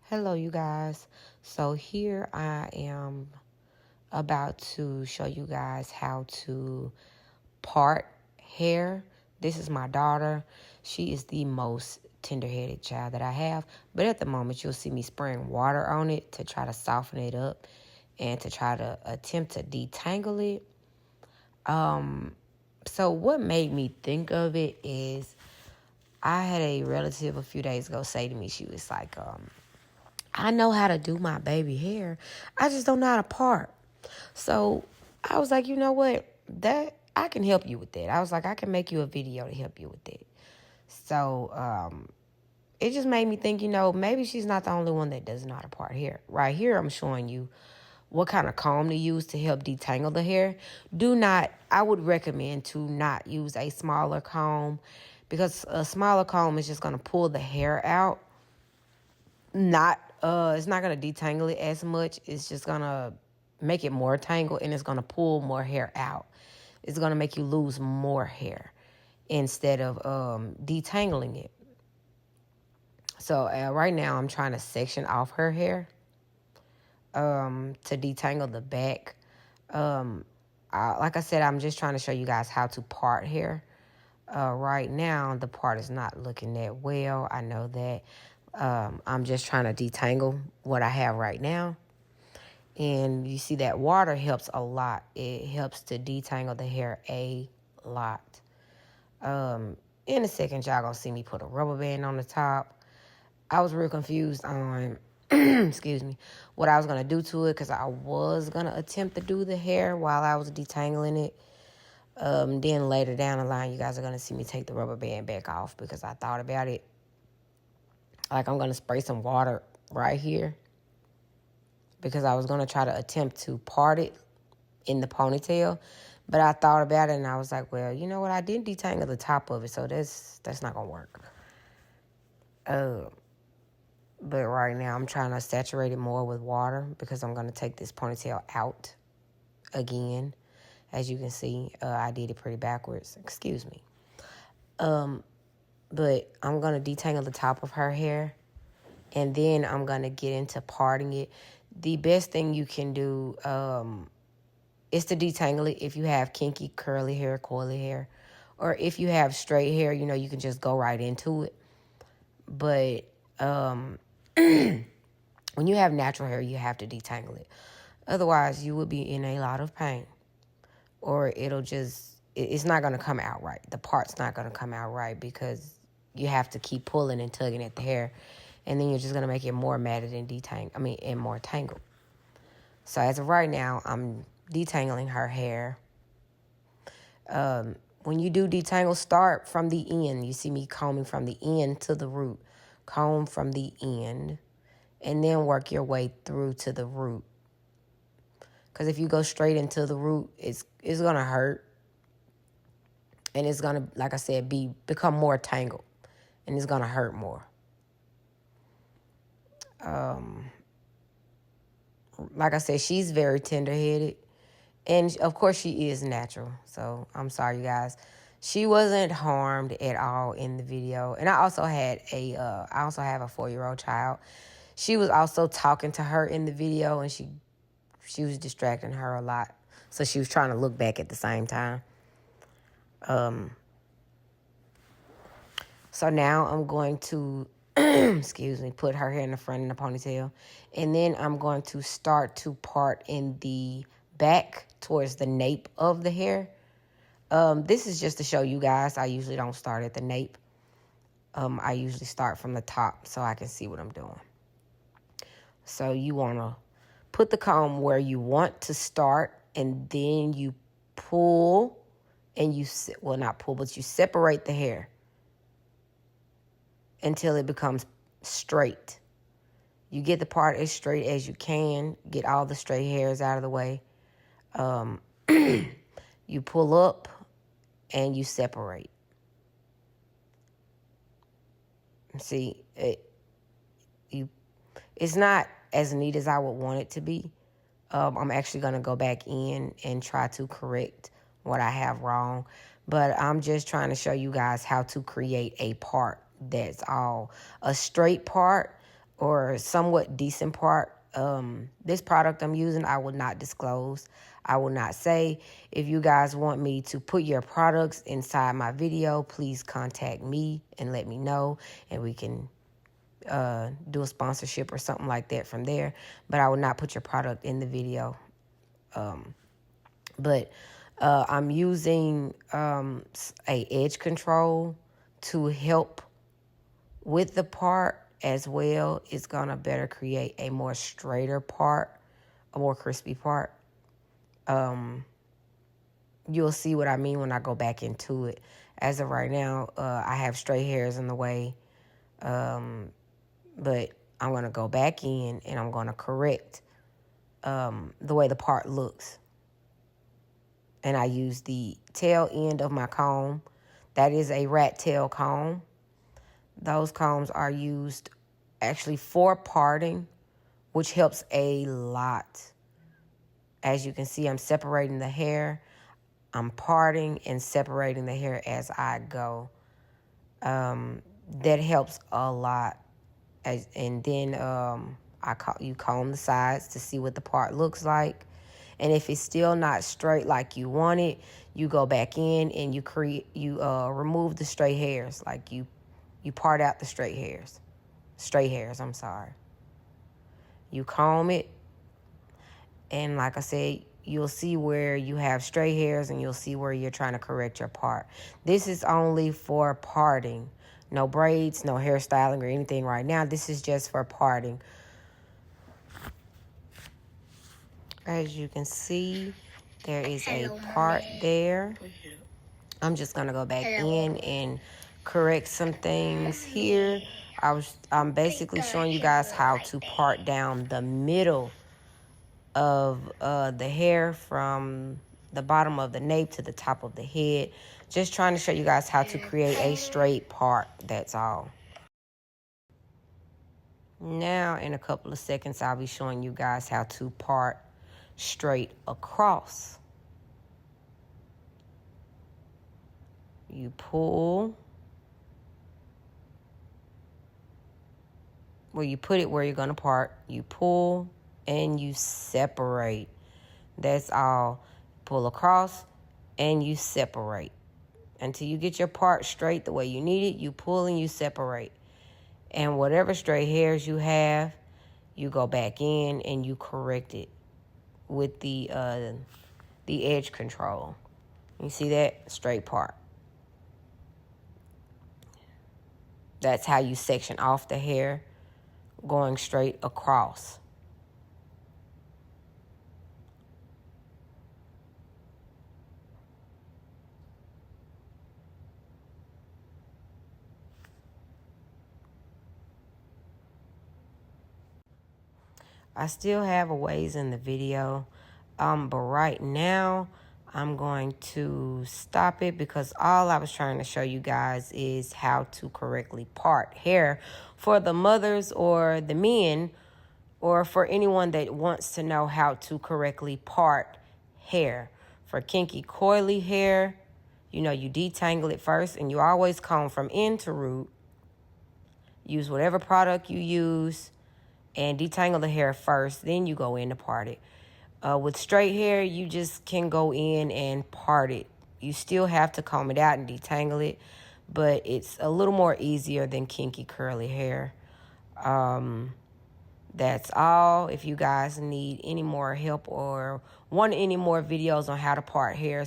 Hello, you guys. So here I am about to show you guys how to part hair. This is my daughter. She is the most tender-headed child that I have. But at the moment, you'll see me spraying water on it to try to soften it up and to try to attempt to detangle it. So what made me think of it is I had a relative a few days ago say to me, she was like, I know how to do my baby hair. I just don't know how to part. So I was like, you know what? That I can help you with that. I was like, I can make you a video to help you with that. So it just made me think, maybe she's not the only one that doesn't know how to part hair. Right here, I'm showing you what kind of comb to use to help detangle the hair. I would recommend to not use a smaller comb because a smaller comb is just going to pull the hair out. It's not gonna detangle it as much. It's just gonna make it more tangled and it's gonna pull more hair out. It's gonna make you lose more hair instead of detangling it. So right now I'm trying to section off her hair to detangle the back. Like I said, I'm just trying to show you guys how to part hair. Right now the part is not looking that well. I know that. I'm just trying to detangle what I have right now. And you see that water helps a lot. It helps to detangle the hair a lot. In a second, y'all gonna see me put a rubber band on the top. I was real confused on, excuse me, what I was gonna do to it because I was gonna attempt to do the hair while I was detangling it. Then later down the line, you guys are gonna see me take the rubber band back off because I thought about it. Like I'm gonna spray some water right here because I was going to try to attempt to part it in the ponytail. But I thought about it and I was like, well, you know what? I didn't detangle the top of it, so that's not going to work. But right now I'm trying to saturate it more with water because I'm going to take this ponytail out again. As you can see, I did it pretty backwards. Excuse me. But I'm going to detangle the top of her hair. And then I'm going to get into parting it. The best thing you can do is to detangle it if you have kinky, curly hair, coily hair. Or if you have straight hair, you can just go right into it. But when you have natural hair, you have to detangle it. Otherwise, you will be in a lot of pain. Or it's not going to come out right. The part's not going to come out right because you have to keep pulling and tugging at the hair. And then you're just going to make it more matted and more tangled. So as of right now, I'm detangling her hair. When you do detangle, start from the end. You see me combing from the end to the root. Comb from the end. And then work your way through to the root. Because if you go straight into the root, it's going to hurt. And it's going to, like I said, become more tangled. And it's going to hurt more. Like I said, she's very tender-headed. And, of course, she is natural. So, I'm sorry, you guys. She wasn't harmed at all in the video. And I also have a 4-year-old child. She was also talking to her in the video, and she was distracting her a lot. So, she was trying to look back at the same time. So, now I'm going to put her hair in the front in the ponytail. And then I'm going to start to part in the back towards the nape of the hair. This is just to show you guys. I usually don't start at the nape. I usually start from the top so I can see what I'm doing. So you want to put the comb where you want to start, and then you pull and you separate the hair until it becomes straight. You get the part as straight as you can. Get all the straight hairs out of the way. You pull up and you separate. See, it's not as neat as I would want it to be. I'm actually going to go back in and try to correct what I have wrong. But I'm just trying to show you guys how to create a part that's all a straight part. or somewhat decent part. This product I'm using, I will not disclose. I will not say. If you guys want me to put your products inside my video, please contact me and let me know, and we can do a sponsorship or something like that from there. But I will not put your product in the video. But I'm using a edge control to help with the part as well. It's gonna better create a more straighter part, a more crispy part. You'll see what I mean when I go back into it. As of right now, I have straight hairs in the way, but I'm gonna go back in and I'm gonna correct the way the part looks. And I use the tail end of my comb. That is a rat tail comb. Those combs are used actually for parting, which helps a lot. As you can see, I'm separating the hair. I'm parting and separating the hair as I go. That helps a lot. And then you comb the sides to see what the part looks like. And if it's still not straight like you want it, you go back in and you remove the stray hairs. Like you part out the straight hairs. Stray hairs, I'm sorry. You comb it, and like I said, you'll see where you have stray hairs and you'll see where you're trying to correct your part. This is only for parting. No braids, no hairstyling or anything right now. This is just for parting. As you can see, there is a part there. I'm just going to go back in and correct some things here. I'm basically showing you guys how to part down the middle of the hair from the bottom of the nape to the top of the head. Just trying to show you guys how to create a straight part. That's all. Now, in a couple of seconds, I'll be showing you guys how to part straight across. You pull. Well, you put it where you're going to part. You pull and you separate. That's all. Pull across and you separate. Until you get your part straight the way you need it, you pull and you separate. And whatever stray hairs you have, you go back in and you correct it with the edge control. You see that? Straight part. That's how you section off the hair, going straight across. I still have a ways in the video, but right now I'm going to stop it because all I was trying to show you guys is how to correctly part hair for the mothers or the men, or for anyone that wants to know how to correctly part hair. For kinky coily hair, you detangle it first, and you always comb from end to root. Use whatever product you use and detangle the hair first, then you go in to part it. With straight hair, you just can go in and part it. You still have to comb it out and detangle it, but it's a little more easier than kinky curly hair. That's all. If you guys need any more help or want any more videos on how to part hair,